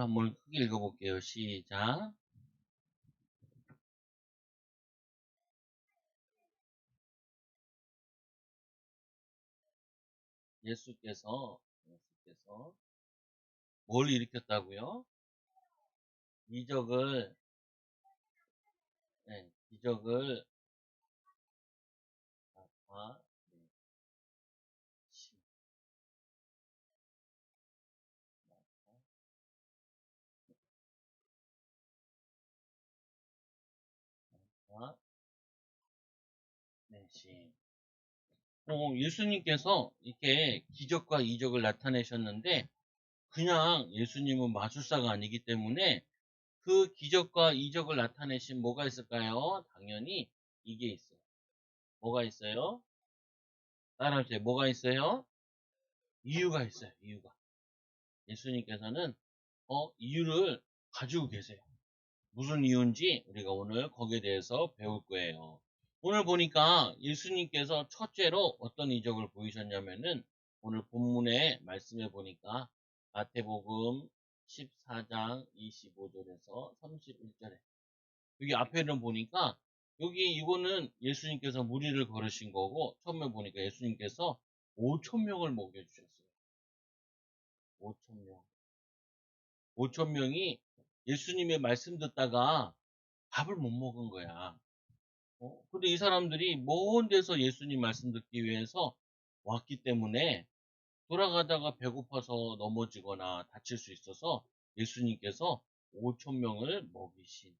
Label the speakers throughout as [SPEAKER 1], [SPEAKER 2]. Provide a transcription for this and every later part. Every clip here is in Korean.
[SPEAKER 1] 한번 크게 읽어볼게요. 시작. 예수께서 뭘 일으켰다고요? 기적을, 네, 기적을 나타내신. 예수님께서 이렇게 기적과 이적을 나타내셨는데, 그냥 예수님은 마술사가 아니기 때문에 그 기적과 이적을 나타내신 뭐가 있을까요? 당연히 이게 있어요. 뭐가 있어요? 따라하세요. 뭐가 있어요? 이유가 있어요. 이유가. 예수님께서는 이유를 가지고 계세요. 무슨 이유인지 우리가 오늘 거기에 대해서 배울 거예요. 오늘 보니까 예수님께서 첫째로 어떤 이적을 보이셨냐면은 오늘 본문의 말씀에 보니까 마태복음 14장 25절에서 31절에 여기 앞에는 보니까 여기 이거는 예수님께서 무리를 걸으신 거고 처음에 보니까 예수님께서 5천 명을 먹여주셨어요. 5천 명. 5천 명이 예수님의 말씀 듣다가 밥을 못 먹은 거야. 근데 이 사람들이 먼 데서 예수님 말씀 듣기 위해서 왔기 때문에 돌아가다가 배고파서 넘어지거나 다칠 수 있어서 예수님께서 5천 명을 먹이신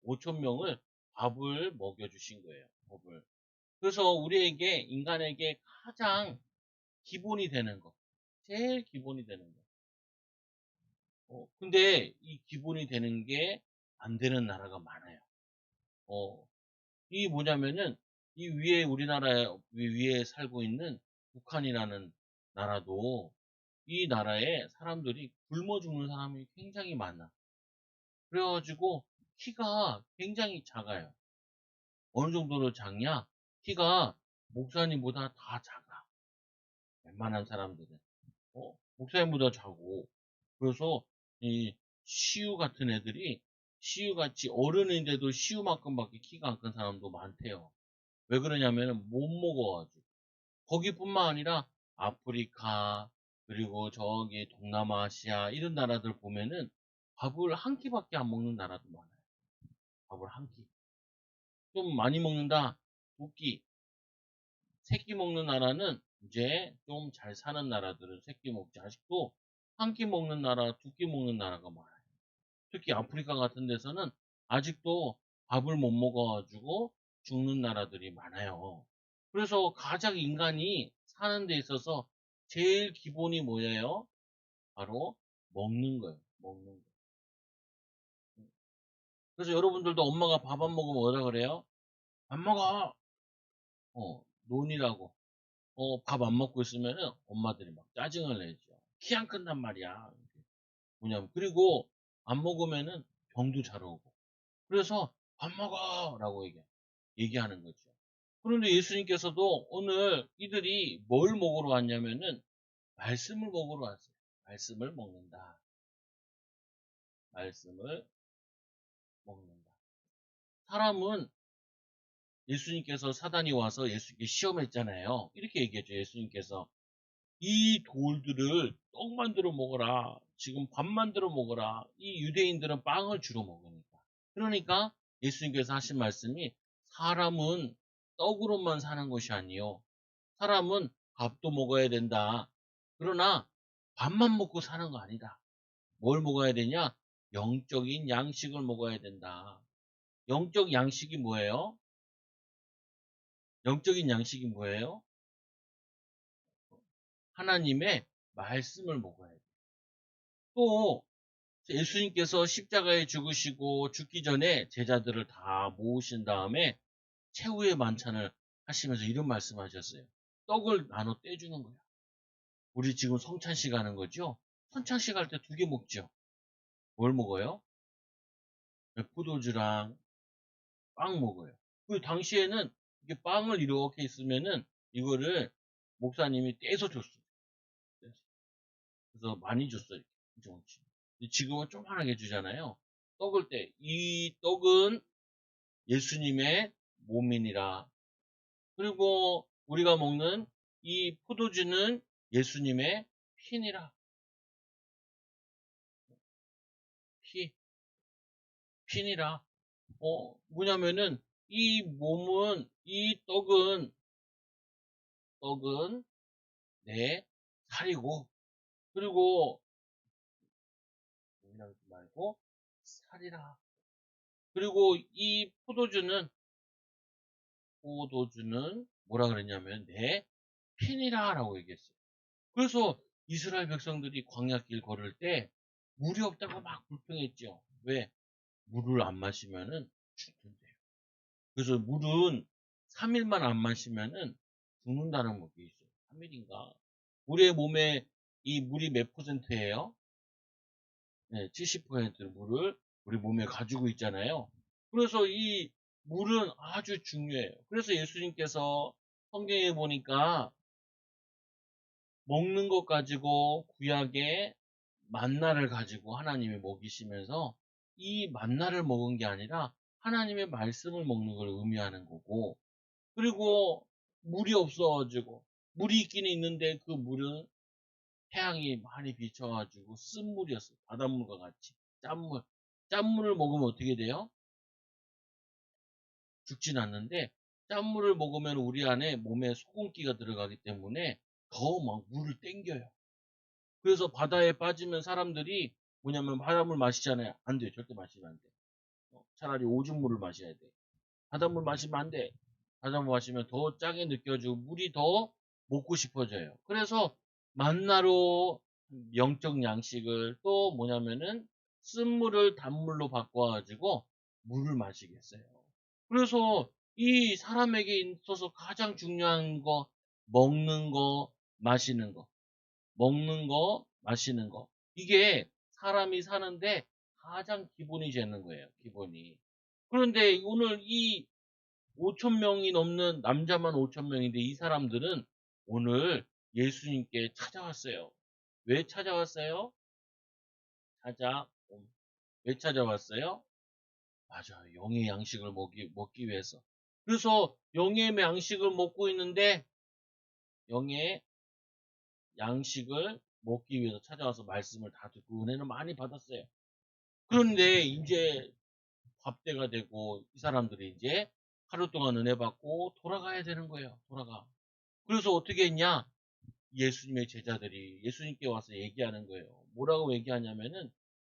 [SPEAKER 1] 5천 명을 밥을 먹여주신 거예요. 밥을. 그래서 우리에게 인간에게 가장 기본이 되는 것, 제일 기본이 되는 것. 근데 이 기본이 되는 게 안 되는 나라가 많아요. 이 뭐냐면은 이 위에 우리나라에 위에 살고 있는 북한이라는 나라도 이 나라에 사람들이 굶어 죽는 사람이 굉장히 많아. 그래가지고 키가 굉장히 작아요. 어느 정도로 작냐? 키가 목사님보다 다 작아. 웬만한 사람들은. 목사님보다 작고. 그래서 이 시우 같은 애들이 시우같이 어른인데도 시우만큼밖에 키가 안 큰 사람도 많대요. 왜 그러냐면은 못 먹어가지고. 거기뿐만 아니라 아프리카 그리고 저기 동남아시아 이런 나라들 보면은 밥을 한 끼밖에 안 먹는 나라도 많아요. 밥을 한 끼. 좀 많이 먹는다. 두 끼. 세 끼 먹는 나라는 이제 좀 잘 사는 나라들은 세 끼 먹지. 아직도 한 끼 먹는 나라, 두 끼 먹는 나라가 많아요. 특히 아프리카 같은 데서는 아직도 밥을 못 먹어가지고 죽는 나라들이 많아요. 그래서 가장 인간이 사는 데 있어서 제일 기본이 뭐예요? 바로 먹는 거예요. 먹는 거. 그래서 여러분들도 엄마가 밥 안 먹으면 뭐라 그래요? 안 먹어. 논이라고. 밥 안 먹고 있으면은 엄마들이 막 짜증을 내죠. 키 안 큰단 말이야. 뭐냐면 그리고 안 먹으면은 병도 잘 오고. 그래서 밥 먹어! 라고 얘기하는 거죠. 그런데 예수님께서도 오늘 이들이 뭘 먹으러 왔냐면은 말씀을 먹으러 왔어요. 말씀을 먹는다. 말씀을 먹는다. 사람은 예수님께서 사단이 와서 예수님께 시험했잖아요. 이렇게 얘기했죠. 예수님께서 이 돌들을 떡 만들어 먹어라. 지금 밥 만들어 먹어라. 이 유대인들은 빵을 주로 먹으니까. 그러니까 예수님께서 하신 말씀이 사람은 떡으로만 사는 것이 아니요. 사람은 밥도 먹어야 된다. 그러나 밥만 먹고 사는 거 아니다. 뭘 먹어야 되냐? 영적인 양식을 먹어야 된다. 영적 양식이 뭐예요? 영적인 양식이 뭐예요? 하나님의 말씀을 먹어야 돼. 또 예수님께서 십자가에 죽으시고 죽기 전에 제자들을 다 모으신 다음에 최후의 만찬을 하시면서 이런 말씀하셨어요. 떡을 나눠 떼주는 거야. 우리 지금 성찬식 하는 거죠? 성찬식 할 때 두 개 먹죠? 뭘 먹어요? 포도주랑 빵 먹어요. 그 당시에는 이게 빵을 이렇게 있으면은 이거를 목사님이 떼서 줬어요. 그래서 많이 줬어요. 조금씩. 근데 지금은 조그만하게 주잖아요. 떡을 때, 이 떡은 예수님의 몸이니라. 그리고 우리가 먹는 이 포도주는 예수님의 피니라. 피, 피니라. 뭐냐면은 이 몸은, 이 떡은 내 살이고, 그리고 몸이라고 하지 말고 살이라. 그리고 이 포도주는 뭐라 그랬냐면 내 피니라 라고 얘기했어요. 그래서 이스라엘 백성들이 광야길 걸을 때 물이 없다고 막 불평했죠. 왜? 물을 안 마시면은 죽는데요. 그래서 물은 3일만 안 마시면은 죽는다는 것도 있어요. 3일인가? 우리의 몸에 이 물이 몇 퍼센트예요? 네, 70%를 물을 우리 몸에 가지고 있잖아요. 그래서 이 물은 아주 중요해요. 그래서 예수님께서 성경에 보니까 먹는 것 가지고 구약의 만나를 가지고 하나님이 먹이시면서 이 만나를 먹은 게 아니라 하나님의 말씀을 먹는 걸 의미하는 거고, 그리고 물이 없어가지고 물이 있기는 있는데 그 물은 태양이 많이 비춰가지고 쓴 물이었어요. 바닷물과 같이 짠물. 짠물을 먹으면 어떻게 돼요? 죽진 않는데, 짠물을 먹으면 우리 안에 몸에 소금기가 들어가기 때문에 더 막 물을 땡겨요. 그래서 바다에 빠지면 사람들이 뭐냐면 바닷물 마시잖아요. 안 돼요. 절대 마시면 안 돼. 차라리 오줌물을 마셔야 돼. 바닷물 마시면 안 돼. 바닷물 마시면 더 짜게 느껴지고 물이 더 먹고 싶어져요. 그래서 만나로 영적 양식을, 또 뭐냐면은 쓴물을 단물로 바꿔가지고 물을 마시겠어요. 그래서 이 사람에게 있어서 가장 중요한 거, 먹는 거, 마시는 거. 먹는 거, 마시는 거. 이게 사람이 사는데 가장 기본이 되는 거예요. 기본이. 그런데 오늘 이 5천 명이 넘는, 남자만 5천 명인데 이 사람들은 오늘 예수님께 찾아왔어요. 왜 찾아왔어요? 찾아 왜 찾아왔어요? 맞아요. 영의 양식을 먹기 위해서. 그래서 영의 양식을 먹고 있는데 영의 양식을 먹기 위해서 찾아와서 말씀을 다 듣고 은혜는 많이 받았어요. 그런데 이제 밥때가 되고 이 사람들이 이제 하루 동안 은혜 받고 돌아가야 되는 거예요. 돌아가. 그래서 어떻게 했냐? 예수님의 제자들이 예수님께 와서 얘기하는 거예요. 뭐라고 얘기하냐면은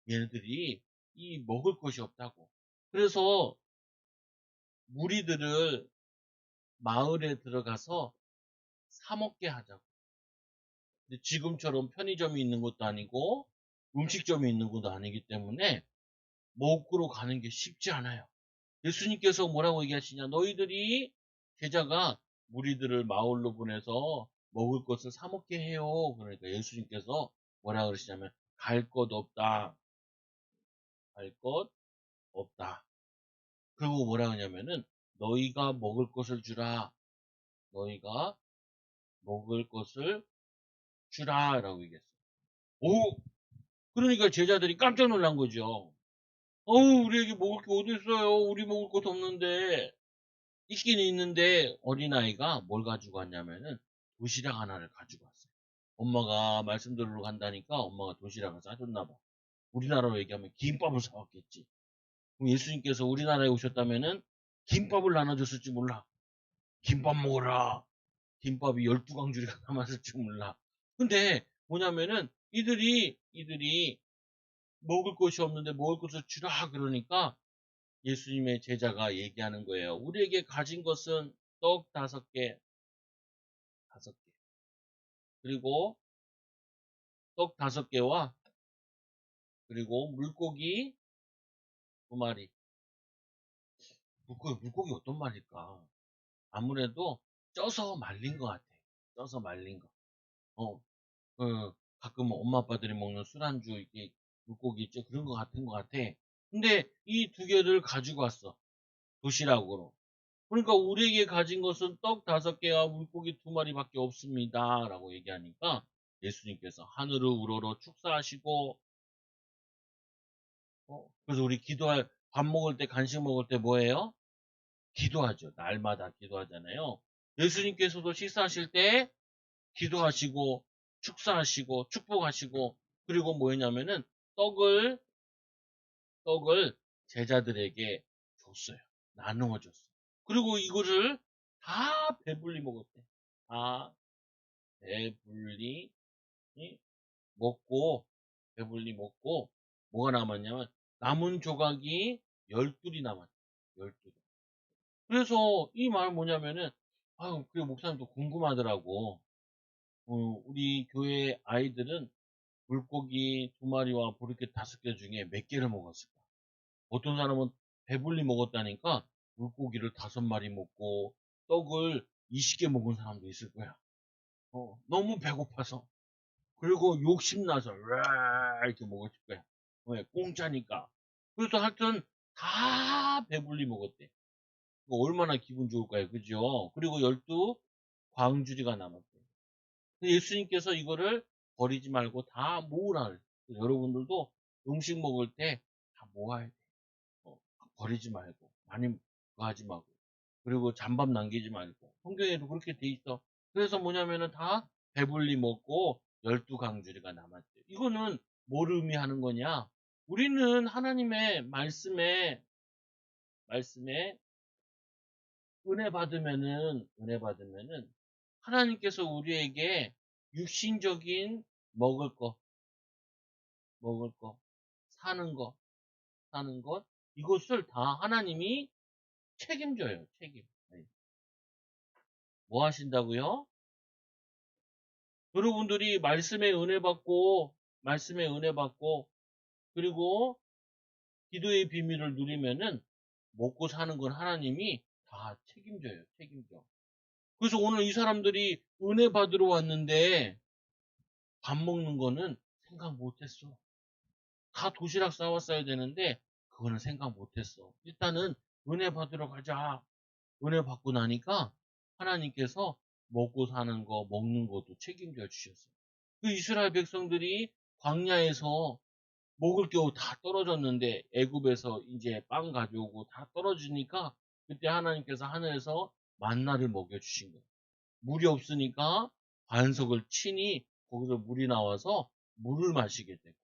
[SPEAKER 1] 얘네들이 이 먹을 것이 없다고. 그래서 무리들을 마을에 들어가서 사 먹게 하자고. 근데 지금처럼 편의점이 있는 것도 아니고 음식점이 있는 것도 아니기 때문에 먹으러 가는 게 쉽지 않아요. 예수님께서 뭐라고 얘기하시냐? 너희들이, 제자가 무리들을 마을로 보내서 먹을 것을 사 먹게 해요. 그러니까 예수님께서 뭐라 그러시냐면 갈 것 없다. 갈 것 없다. 그리고 뭐라 하냐면은 너희가 먹을 것을 주라. 너희가 먹을 것을 주라라고 얘기했어요. 오! 그러니까 제자들이 깜짝 놀란 거죠. 우리에게 먹을 게 어디 있어요? 우리 먹을 것도 없는데. 있긴 있는데 어린아이가 뭘 가지고 왔냐면은 도시락 하나를 가지고 왔어요. 엄마가 말씀 들으러 간다니까 엄마가 도시락을 싸줬나 봐. 우리나라로 얘기하면 김밥을 사왔겠지. 그럼 예수님께서 우리나라에 오셨다면은 김밥을 나눠줬을지 몰라. 김밥 먹어라. 김밥이 12강줄이가 남았을지 몰라. 근데 뭐냐면은 이들이 먹을 것이 없는데 먹을 것을 주라 그러니까 예수님의 제자가 얘기하는 거예요. 우리에게 가진 것은 떡 5개, 5개. 그리고 떡 5개와 그리고 물고기 2마리. 물고기 어떤 말일까? 아무래도 쪄서 말린 것 같아. 쪄서 말린 거. 어, 가끔 엄마 아빠들이 먹는 술안주 이게 물고기 있죠? 그런 것 같은 것 같아. 근데 이 2개를 가지고 왔어. 도시락으로. 그러니까 우리에게 가진 것은 떡 5개와 물고기 2마리밖에 없습니다. 라고 얘기하니까 예수님께서 하늘을 우러러 축사하시고, 그래서 우리 기도할, 밥 먹을 때, 간식 먹을 때 뭐예요? 기도하죠. 날마다 기도하잖아요. 예수님께서도 식사하실 때 기도하시고, 축사하시고, 축복하시고, 그리고 뭐였냐면은 떡을 제자들에게 줬어요. 나누어 줬어요. 그리고 이거를 다 배불리 먹었대. 다 배불리 먹고, 배불리 먹고, 뭐가 남았냐면, 남은 조각이 12이 남았대. 12. 그래서 이 말 뭐냐면은, 아유, 그 목사님도 궁금하더라고. 우리 교회 아이들은 물고기 2마리와 보리깨 5개 중에 몇 개를 먹었을까? 어떤 사람은 배불리 먹었다니까 물고기를 5마리 먹고 떡을 20개 먹은 사람도 있을 거야. 너무 배고파서. 그리고 욕심나서 이렇게 먹었을 거야. 왜? 공짜니까. 그래서 하여튼 다 배불리 먹었대. 얼마나 기분 좋을까요? 그죠? 그리고 12 광주리가 남았대. 예수님께서 이거를 버리지 말고 다 모으라 그랬어요. 여러분들도 음식 먹을 때 다 모아야 돼. 어, 버리지 말고 많이 하지 말고 그리고 잔밥 남기지 말고 성경에도 그렇게 돼 있어. 그래서 뭐냐면은 다 배불리 먹고 12 강주리가 남았대. 이거는 뭘 의미하는 거냐? 우리는 하나님의 말씀에 은혜 받으면은 하나님께서 우리에게 육신적인 먹을 거, 먹을 거, 사는 거, 사는 것, 이것을 다 하나님이 책임져요, 책임. 네. 뭐 하신다고요? 여러분들이 말씀에 은혜 받고, 그리고 기도의 비밀을 누리면은 먹고 사는 건 하나님이 다 책임져요, 책임져. 그래서 오늘 이 사람들이 은혜 받으러 왔는데 밥 먹는 거는 생각 못 했어. 다 도시락 싸왔어야 되는데 그거는 생각 못 했어. 일단은 은혜 받으러 가자. 은혜 받고 나니까 하나님께서 먹고 사는 거, 먹는 것도 책임져 주셨어요. 그 이스라엘 백성들이 광야에서 먹을 게 다 떨어졌는데 애굽에서 이제 빵 가져오고 다 떨어지니까 그때 하나님께서 하늘에서 만나를 먹여 주신 거예요. 물이 없으니까 반석을 치니 거기서 물이 나와서 물을 마시게 되고.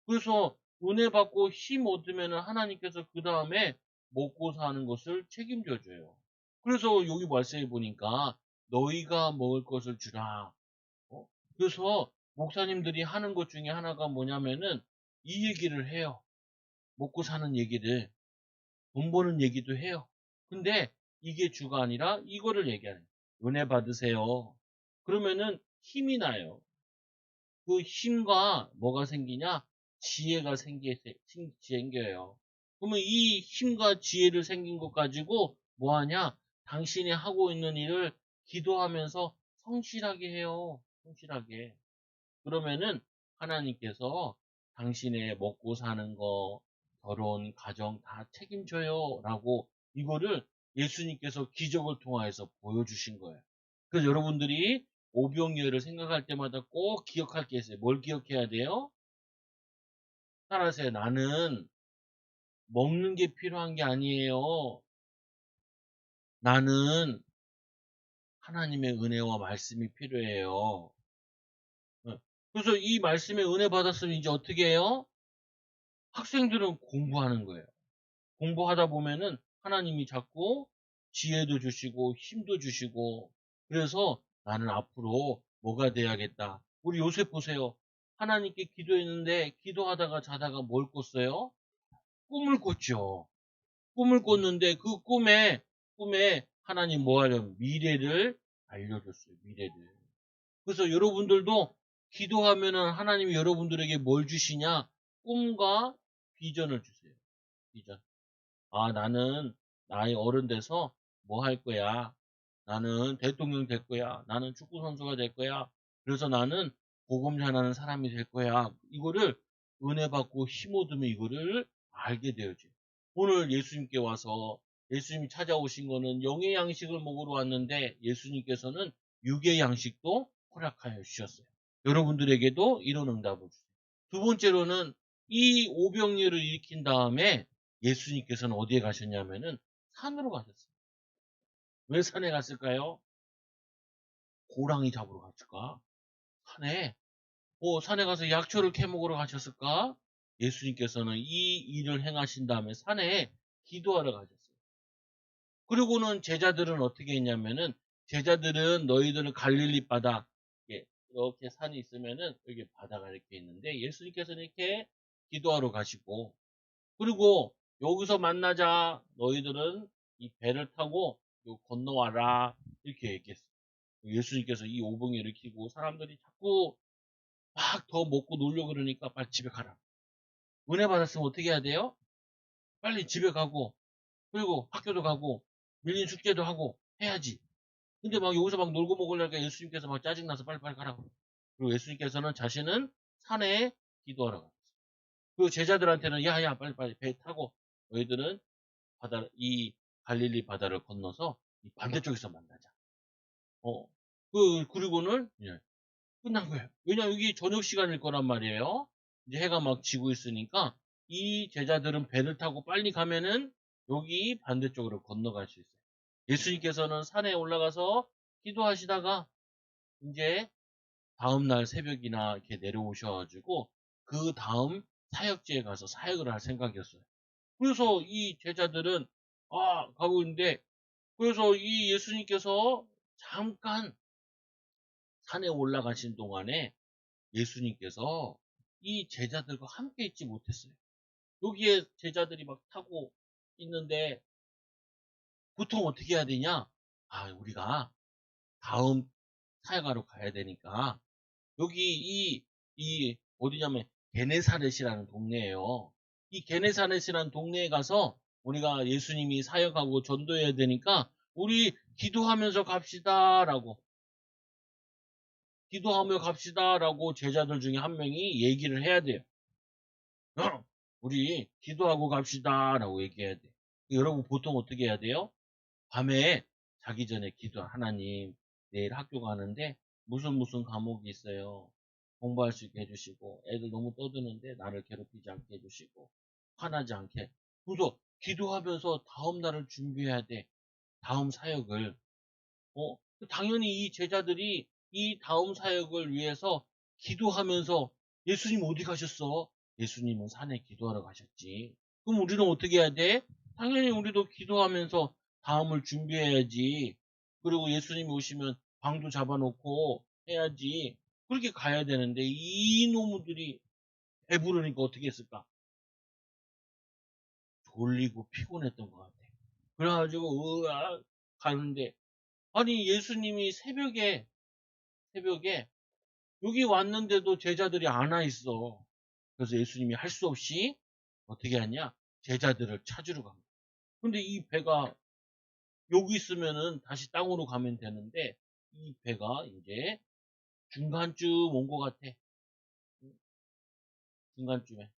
[SPEAKER 1] 그래서 은혜 받고 힘 얻으면 하나님께서 그 다음에 먹고 사는 것을 책임져 줘요. 그래서 여기 말씀해 보니까 너희가 먹을 것을 주라. 그래서 목사님들이 하는 것 중에 하나가 뭐냐면은 이 얘기를 해요. 먹고 사는 얘기를, 돈 버는 얘기도 해요. 근데 이게 주가 아니라 이거를 얘기하는 거예요. 은혜 받으세요. 그러면은 힘이 나요. 그 힘과 뭐가 생기냐? 지혜가 생겨요. 그러면 이 힘과 지혜를 생긴 것 가지고 뭐 하냐? 당신이 하고 있는 일을 기도하면서 성실하게 해요. 성실하게. 그러면은 하나님께서 당신의 먹고 사는 거, 결혼, 가정 다 책임져요. 라고 이거를 예수님께서 기적을 통하여서 보여주신 거예요. 그래서 여러분들이 오병이어를 생각할 때마다 꼭 기억할 게 있어요. 뭘 기억해야 돼요? 따라하세요. 나는 먹는 게 필요한 게 아니에요. 나는 하나님의 은혜와 말씀이 필요해요. 그래서 이 말씀에 은혜 받았으면 이제 어떻게 해요? 학생들은 공부하는 거예요. 공부하다 보면은 하나님이 자꾸 지혜도 주시고 힘도 주시고 그래서 나는 앞으로 뭐가 돼야겠다. 우리 요셉 보세요. 하나님께 기도했는데 기도하다가 자다가 뭘 꿨어요? 꿈을 꿨죠. 꿈을 꿨는데 그 꿈에 하나님 뭐 하려면 미래를 알려줬어요. 미래를. 그래서 여러분들도 기도하면은 하나님이 여러분들에게 뭘 주시냐? 꿈과 비전을 주세요. 비전. 아, 나는 나이 어른 돼서 뭐 할 거야? 나는 대통령 될 거야. 나는 축구 선수가 될 거야. 그래서 나는 복음 전하는 사람이 될 거야. 이거를 은혜 받고 힘 얻으면 이거를 알게 되어져요. 오늘 예수님께 와서 예수님이 찾아오신 거는 영의 양식을 먹으러 왔는데 예수님께서는 육의 양식도 허락하여 주셨어요. 여러분들에게도 이런 응답을 주세요. 두 번째로는 이 오병이어를 일으킨 다음에 예수님께서는 어디에 가셨냐면은 산으로 가셨어요. 왜 산에 갔을까요? 호랑이 잡으러 갔을까? 산에 산에 가서 약초를 캐먹으러 가셨을까? 예수님께서는 이 일을 행하신 다음에 산에 기도하러 가셨어요. 그리고는 제자들은 어떻게 했냐면은 제자들은 너희들은 갈릴리 바다 이렇게 산이 있으면은 여기 바다가 이렇게 있는데 예수님께서는 이렇게 기도하러 가시고 그리고 여기서 만나자 너희들은 이 배를 타고 건너와라 이렇게 얘기했어요. 예수님께서 이 오병이를 일으키고 사람들이 자꾸 막 더 먹고 놀려 그러니까 빨리 집에 가라. 은혜 받았으면 어떻게 해야 돼요? 빨리 집에 가고 그리고 학교도 가고 밀린 숙제도 하고 해야지. 근데 막 여기서 막 놀고 먹으려니까 예수님께서 막 짜증나서 빨리빨리 가라고. 그리고 예수님께서는 자신은 산에 기도하러 갔어요. 그리고 제자들한테는 야야 빨리빨리 배 타고 너희들은 이 갈릴리 바다를 건너서 이 반대쪽에서 만나자. 어. 그리고는 예, 끝난 거예요. 왜냐면 여기 저녁 시간일 거란 말이에요. 이제 해가 막 지고 있으니까 이 제자들은 배를 타고 빨리 가면은 여기 반대쪽으로 건너갈 수 있어요. 예수님께서는 산에 올라가서 기도하시다가 이제 다음날 새벽이나 이렇게 내려오셔가지고 그 다음 사역지에 가서 사역을 할 생각이었어요. 그래서 이 제자들은 가고 있는데 그래서 이 예수님께서 잠깐 산에 올라가신 동안에 예수님께서 이 제자들과 함께 있지 못했어요. 여기에 제자들이 막 타고 있는데 보통 어떻게 해야 되냐? 우리가 다음 사역하러 가야 되니까 여기 이 어디냐면 게네사렛이라는 동네예요. 이 게네사렛이라는 동네에 가서 우리가 예수님이 사역하고 전도해야 되니까 우리 기도하면서 갑시다라고 기도하며 갑시다라고 제자들 중에 한 명이 얘기를 해야 돼요. 우리 기도하고 갑시다라고 얘기해야 돼. 여러분 보통 어떻게 해야 돼요? 밤에 자기 전에 기도 하나님 내일 학교 가는데 무슨 과목이 있어요. 공부할 수 있게 해주시고 애들 너무 떠드는데 나를 괴롭히지 않게 해주시고 화나지 않게 그래서 기도하면서 다음 날을 준비해야 돼. 다음 사역을 당연히 이 제자들이 이 다음 사역을 위해서 기도하면서 예수님 어디 가셨어? 예수님은 산에 기도하러 가셨지. 그럼 우리는 어떻게 해야 돼? 당연히 우리도 기도하면서 다음을 준비해야지. 그리고 예수님이 오시면 방도 잡아놓고 해야지. 그렇게 가야 되는데 이 놈들이 배부르니까 어떻게 했을까? 졸리고 피곤했던 것 같아. 그래가지고 가는데 아니 예수님이 새벽에 여기 왔는데도 제자들이 안 와 있어. 그래서 예수님이 할 수 없이 어떻게 하냐? 제자들을 찾으러 간 거야. 근데 이 배가 여기 있으면은 다시 땅으로 가면 되는데 이 배가 이제 중간쯤 온 것 같아. 중간쯤에.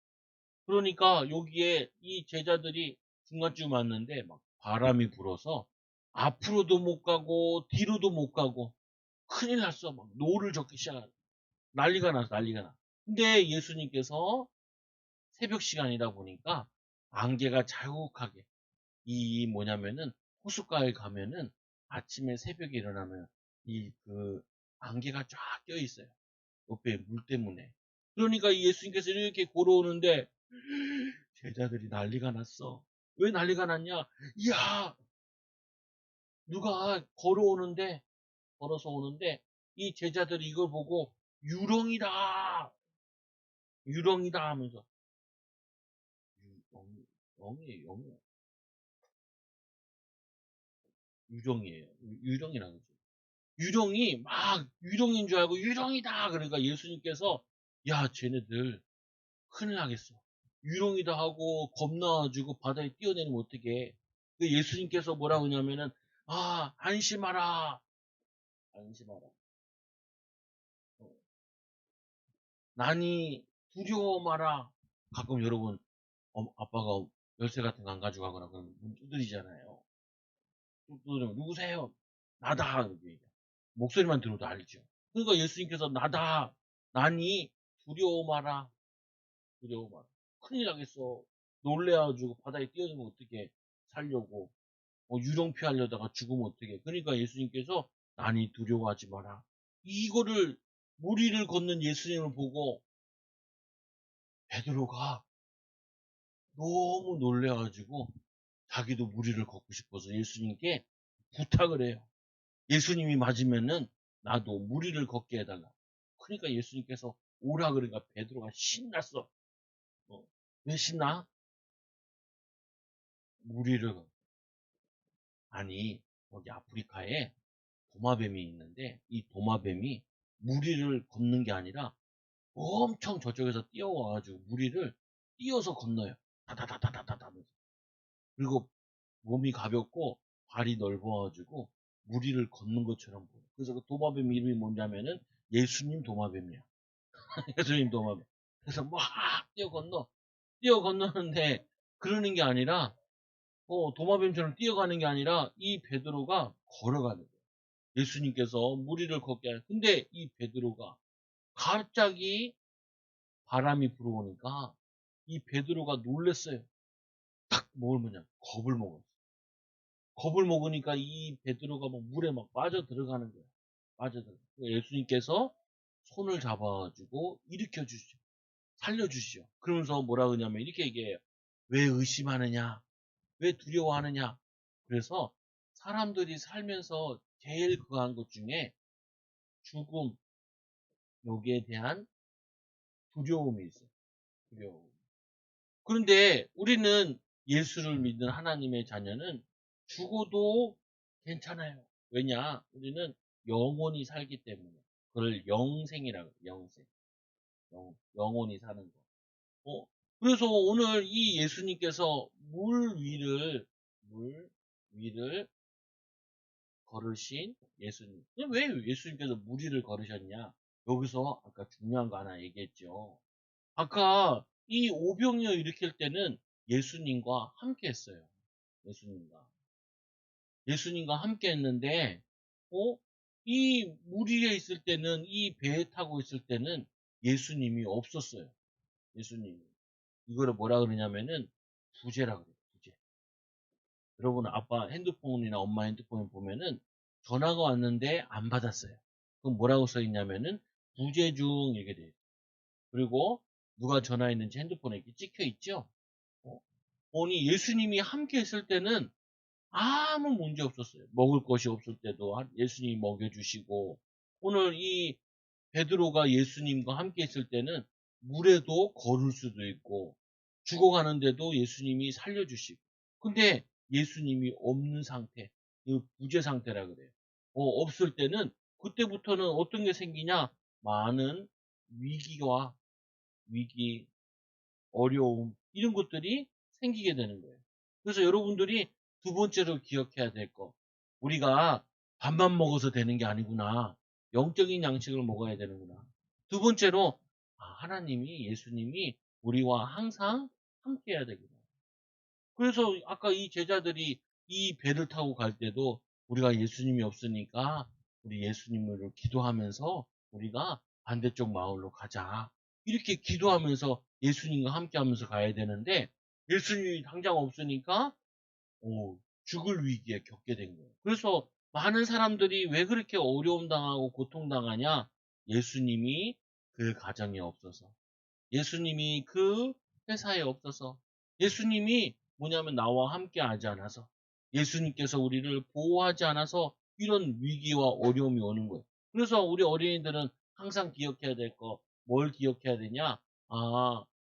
[SPEAKER 1] 그러니까 여기에 이 제자들이 중간쯤 왔는데 막 바람이 불어서 앞으로도 못 가고 뒤로도 못 가고 큰일 났어. 막 노를 젓기 시작하는 난리가 나. 근데 예수님께서 새벽 시간이다 보니까 안개가 자욱하게 이 뭐냐면은 호숫가에 가면은 아침에 새벽에 일어나면 이 안개가 쫙 껴 있어요. 옆에 물 때문에. 그러니까 이 예수님께서 이렇게 걸어오는데 제자들이 난리가 났어. 왜 난리가 났냐? 이야, 누가 걸어서 오는데 이 제자들이 이걸 보고 유령이다, 유령이다 하면서 영, 영이에요, 유령이에요. 유령이라는 거죠. 유령이 막 유령인 줄 알고 유령이다 그러니까 예수님께서 야 쟤네들 큰일 나겠어. 유령이다 하고 겁나가지고 바다에 뛰어내리면 어떡해. 예수님께서 뭐라고 하냐면은 안심하라. 안심하라. 어, 난이 두려워 마라. 가끔 여러분 아빠가 열쇠 같은 거 안 가져가거나 그러면 문 두드리잖아요. 두드리면 누구세요? 나다. 이렇게 목소리만 들어도 알죠. 그러니까 예수님께서 나다. 나니 두려워 마라. 두려워 마라. 큰일 나겠어. 놀래가지고 바다에 뛰어들면 어떻게 살려고. 유령피 하려다가 죽으면 어떡해. 그러니까 예수님께서 나니 두려워하지 마라. 이거를 무리를 걷는 예수님을 보고 베드로가 너무 놀래가지고 자기도 무리를 걷고 싶어서 예수님께 부탁을 해요. 예수님이 맞으면은 나도 무리를 걷게 해달라. 그러니까 예수님께서 오라 그러니까 베드로가 신났어. 왜 신나? 무리를 아니 여기 아프리카에 도마뱀이 있는데 이 도마뱀이 무리를 걷는 게 아니라 엄청 저쪽에서 뛰어와가지고 무리를 뛰어서 건너요. 다다다다다다 하면서. 그리고 몸이 가볍고 발이 넓어가지고 무리를 걷는 것처럼 보여. 그래서 그 도마뱀 이름이 뭐냐면은 예수님 도마뱀이야. 예수님 도마뱀. 그래서 막 뛰어 건너는데 그러는 게 아니라 도마뱀처럼 뛰어가는 게 아니라 이 베드로가 걸어가는 거예요. 예수님께서 무리를 걷게 하는. 근데 이 베드로가 갑자기 바람이 불어오니까 이 베드로가 놀랬어요. 딱 뭘 뭐냐 겁을 먹었어. 겁을 먹으니까 이 베드로가 막 물에 막 빠져 들어가는 거야. 빠져 들어. 예수님께서 손을 잡아가지고 일으켜 주시죠. 살려 주시죠. 그러면서 뭐라 그러냐면 이렇게 얘기해요. 왜 의심하느냐? 왜 두려워하느냐? 그래서 사람들이 살면서 제일 그한 것 중에 죽음, 여기에 대한 두려움이 있어요. 두려움. 그런데 우리는 예수를 믿는 하나님의 자녀는 죽어도 괜찮아요. 왜냐? 우리는 영원히 살기 때문에. 그걸 영생이라고 해요. 영생. 영원히 사는 거. 그래서 오늘 이 예수님께서 물 위를 걸으신 예수님. 왜 예수님께서 물 위를 걸으셨냐? 여기서 아까 중요한 거 하나 얘기했죠. 아까 이 오병이어 일으킬 때는 예수님과 함께 했어요. 예수님과. 예수님과 함께 했는데, 어? 이 물 위에 있을 때는, 이 배에 타고 있을 때는 예수님이 없었어요. 예수님이. 이거를 뭐라 그러냐면은, 부재라 그래요. 부재. 여러분, 아빠 핸드폰이나 엄마 핸드폰을 보면은, 전화가 왔는데 안 받았어요. 그럼 뭐라고 써 있냐면은, 부재 중 이렇게 돼요. 그리고 누가 전화했는지 핸드폰에 이렇게 찍혀 있죠? 어, 보니 예수님이 함께 했을 때는 아무 문제 없었어요. 먹을 것이 없을 때도 예수님이 먹여주시고, 오늘 이 베드로가 예수님과 함께 있을 때는 물에도 걸을 수도 있고, 죽어가는데도 예수님이 살려주시고. 근데 예수님이 없는 상태, 이 부재 상태라 그래요. 없을 때는 그때부터는 어떤 게 생기냐? 많은 위기와 위기, 어려움 이런 것들이 생기게 되는 거예요. 그래서 여러분들이 두 번째로 기억해야 될 거. 우리가 밥만 먹어서 되는 게 아니구나. 영적인 양식을 먹어야 되는구나. 두 번째로 하나님이 예수님이 우리와 항상 함께 해야 되구나. 그래서 아까 이 제자들이 이 배를 타고 갈 때도 우리가 예수님이 없으니까 우리 예수님을 기도하면서 우리가 반대쪽 마을로 가자. 이렇게 기도하면서 예수님과 함께 하면서 가야 되는데 예수님이 당장 없으니까 죽을 위기에 겪게 된 거예요. 그래서 많은 사람들이 왜 그렇게 어려움 당하고 고통 당하냐? 예수님이 그 가정에 없어서. 예수님이 그 회사에 없어서 예수님이 뭐냐면 나와 함께 하지 않아서 예수님께서 우리를 보호하지 않아서 이런 위기와 어려움이 오는 거예요. 그래서 우리 어린이들은 항상 기억해야 될 거, 뭘 기억해야 되냐?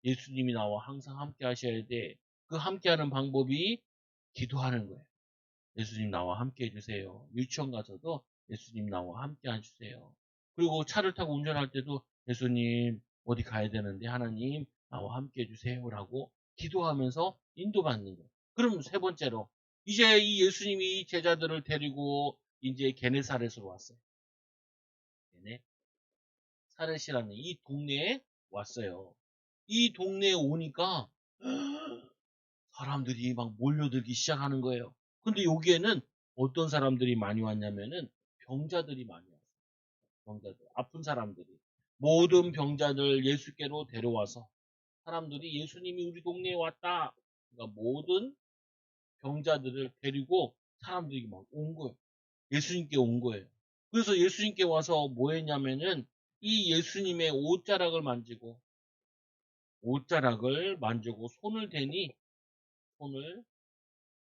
[SPEAKER 1] 예수님이 나와 항상 함께 하셔야 돼. 그 함께 하는 방법이 기도하는 거예요. 예수님 나와 함께 해주세요. 유치원 가서도 예수님 나와 함께 해주세요. 그리고 차를 타고 운전할 때도 예수님 어디 가야 되는데 하나님 나와 함께 해주세요라고 기도하면서 인도받는 거예요. 그럼 세 번째로 이제 이 예수님이 제자들을 데리고 이제 게네사렛으로 왔어요. 게네사렛이라는 이 동네에 왔어요. 이 동네에 오니까 사람들이 막 몰려들기 시작하는 거예요. 근데 여기에는 어떤 사람들이 많이 왔냐면은 병자들이 많이 왔어요. 병자들, 아픈 사람들이. 모든 병자들 예수께로 데려와서 사람들이 예수님이 우리 동네에 왔다. 그러니까 모든 병자들을 데리고 사람들이 막 온 거예요. 예수님께 온 거예요. 그래서 예수님께 와서 뭐 했냐면은 이 예수님의 옷자락을 만지고 손을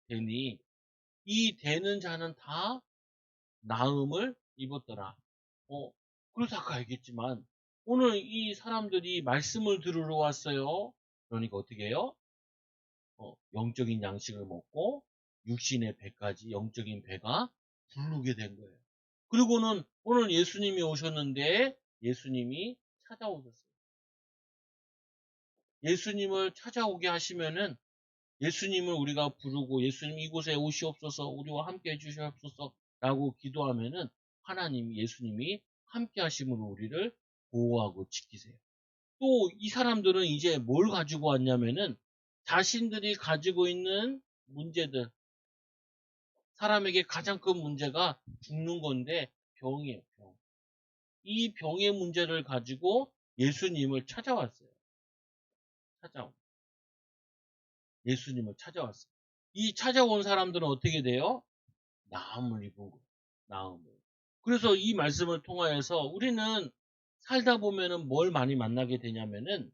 [SPEAKER 1] 대니 이 대는 자는 다 나음을 입었더라. 어, 그래서 아까 얘기했지만 오늘 이 사람들이 말씀을 들으러 왔어요. 그러니까 어떻게 해요? 영적인 양식을 먹고 육신의 배까지 영적인 배가 부르게 된 거예요. 그리고는 오늘 예수님이 오셨는데 예수님이 찾아오셨어요. 예수님을 찾아오게 하시면은 예수님을 우리가 부르고 예수님 이곳에 오시옵소서 우리와 함께 해주시옵소서 라고 기도하면은 하나님이 예수님이 함께 하심으로 우리를 보호하고 지키세요. 또 이 사람들은 이제 뭘 가지고 왔냐면은 자신들이 가지고 있는 문제들, 사람에게 가장 큰 문제가 죽는 건데 병이에요, 병. 이 병의 문제를 가지고 예수님을 찾아왔어요. 찾아온. 예수님을 찾아왔어요. 이 찾아온 사람들은 어떻게 돼요? 나음을 입은 거예요. 나음을. 그래서 이 말씀을 통하여서 우리는 살다 보면은 뭘 많이 만나게 되냐면은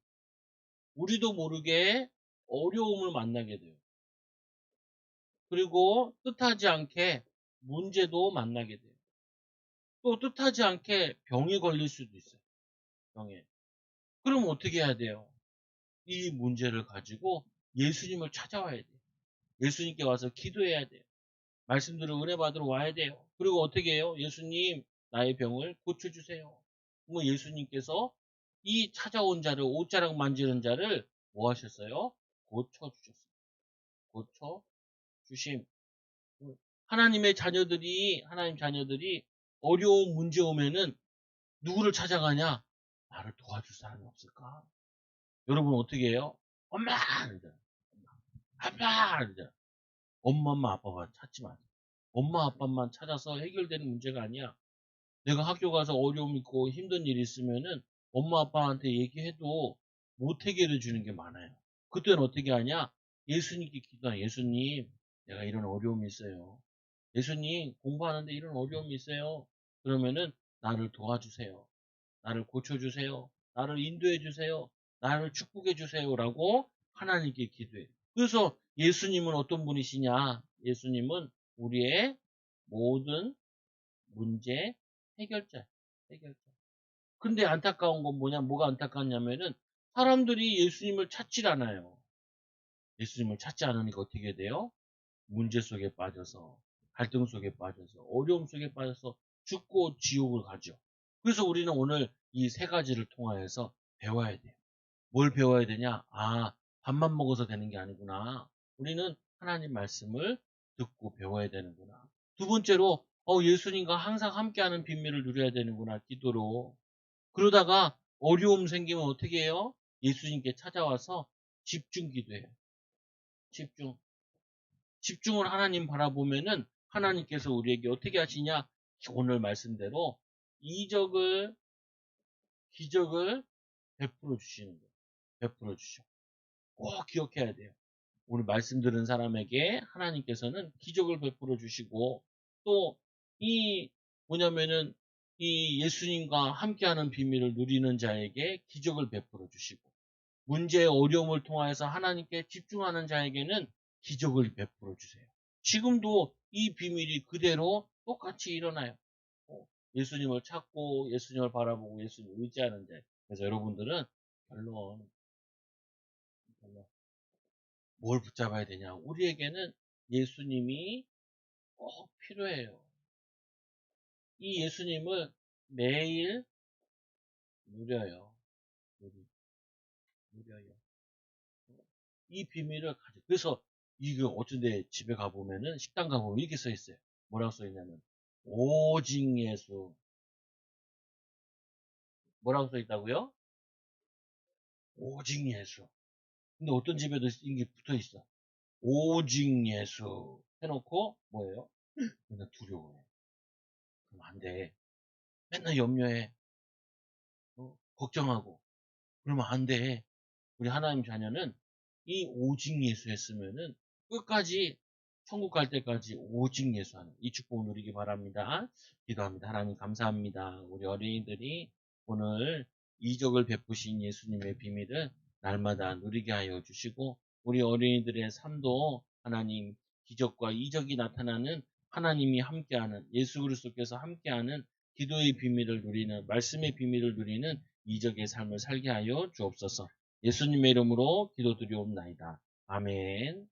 [SPEAKER 1] 우리도 모르게 어려움을 만나게 돼요. 그리고 뜻하지 않게 문제도 만나게 돼요. 또 뜻하지 않게 병에 걸릴 수도 있어요. 병에. 그럼 어떻게 해야 돼요? 이 문제를 가지고 예수님을 찾아와야 돼요. 예수님께 와서 기도해야 돼요. 말씀들을 은혜 받으러 와야 돼요. 그리고 어떻게 해요? 예수님, 나의 병을 고쳐주세요. 그럼 예수님께서 이 찾아온 자를, 옷자락 만지는 자를 뭐 하셨어요? 고쳐주셨어요. 고쳐주심. 하나님 자녀들이 어려운 문제 오면은 누구를 찾아가냐? 나를 도와줄 사람이 없을까? 여러분 어떻게 해요? 엄마! 그러잖아. 아빠! 그러잖아. 엄마만 아빠만 찾지 마세요. 엄마 아빠만 찾아서 해결되는 문제가 아니야. 내가 학교 가서 어려움 있고 힘든 일 있으면은 엄마 아빠한테 얘기해도 못 해결해 주는 게 많아요. 그때는 어떻게 하냐? 예수님께 기도하냐. 예수님, 내가 이런 어려움이 있어요. 예수님, 공부하는데 이런 어려움이 있어요. 그러면은 나를 도와주세요. 나를 고쳐주세요. 나를 인도해주세요. 나를 축복해주세요라고 하나님께 기도해요. 그래서 예수님은 어떤 분이시냐? 예수님은 우리의 모든 문제 해결자. 해결자. 근데 안타까운 건 뭐냐? 뭐가 안타깝냐면은 사람들이 예수님을 찾질 않아요. 예수님을 찾지 않으니까 어떻게 돼요? 문제 속에 빠져서, 갈등 속에 빠져서, 어려움 속에 빠져서 죽고 지옥을 가죠. 그래서 우리는 오늘 이 세 가지를 통하여서 배워야 돼요. 뭘 배워야 되냐? 아, 밥만 먹어서 되는 게 아니구나. 우리는 하나님 말씀을 듣고 배워야 되는구나. 두 번째로, 예수님과 항상 함께하는 비밀을 누려야 되는구나, 기도로. 그러다가 어려움 생기면 어떻게 해요? 예수님께 찾아와서 집중 기도해요. 집중. 집중을 하나님 바라보면은 하나님께서 우리에게 어떻게 하시냐? 오늘 말씀대로 이적을, 기적을 베풀어 주시는 거예요. 베풀어 주셔. 꼭 기억해야 돼요. 오늘 말씀 들은 사람에게 하나님께서는 기적을 베풀어 주시고 또 이 뭐냐면은 이 예수님과 함께하는 비밀을 누리는 자에게 기적을 베풀어 주시고 문제의 어려움을 통하여서 하나님께 집중하는 자에게는 기적을 베풀어 주세요. 지금도 이 비밀이 그대로 똑같이 일어나요. 예수님을 찾고 예수님을 바라보고 예수님을 의지하는 자. 그래서 여러분들은 결론 뭘 붙잡아야 되냐? 우리에게는 예수님이 꼭 필요해요. 이 예수님을 매일 누려요. 누려요. 이 비밀을 가져. 그래서 이거 어쩐데 집에 가보면은 식당 가보면 이렇게 써 있어요. 뭐라고 써 있냐면 오직 예수. 뭐라고 써 있다고요? 오직 예수. 근데 어떤 집에도 이게 붙어 있어. 오직 예수. 해놓고 뭐예요? 맨날 두려워해. 그럼 안 돼. 맨날 염려해. 걱정하고 그러면 안 돼. 우리 하나님 자녀는 이 오직 예수 했으면은 끝까지 천국 갈 때까지 오직 예수 하는 이 축복을 누리기 바랍니다. 기도합니다. 하나님 감사합니다. 우리 어린이들이 오늘 이적을 베푸신 예수님의 비밀을 날마다 누리게 하여 주시고 우리 어린이들의 삶도 하나님 기적과 이적이 나타나는 하나님이 함께하는 예수 그리스도께서 함께하는 기도의 비밀을 누리는 말씀의 비밀을 누리는 이적의 삶을 살게 하여 주옵소서. 예수님의 이름으로 기도드리옵나이다. 아멘.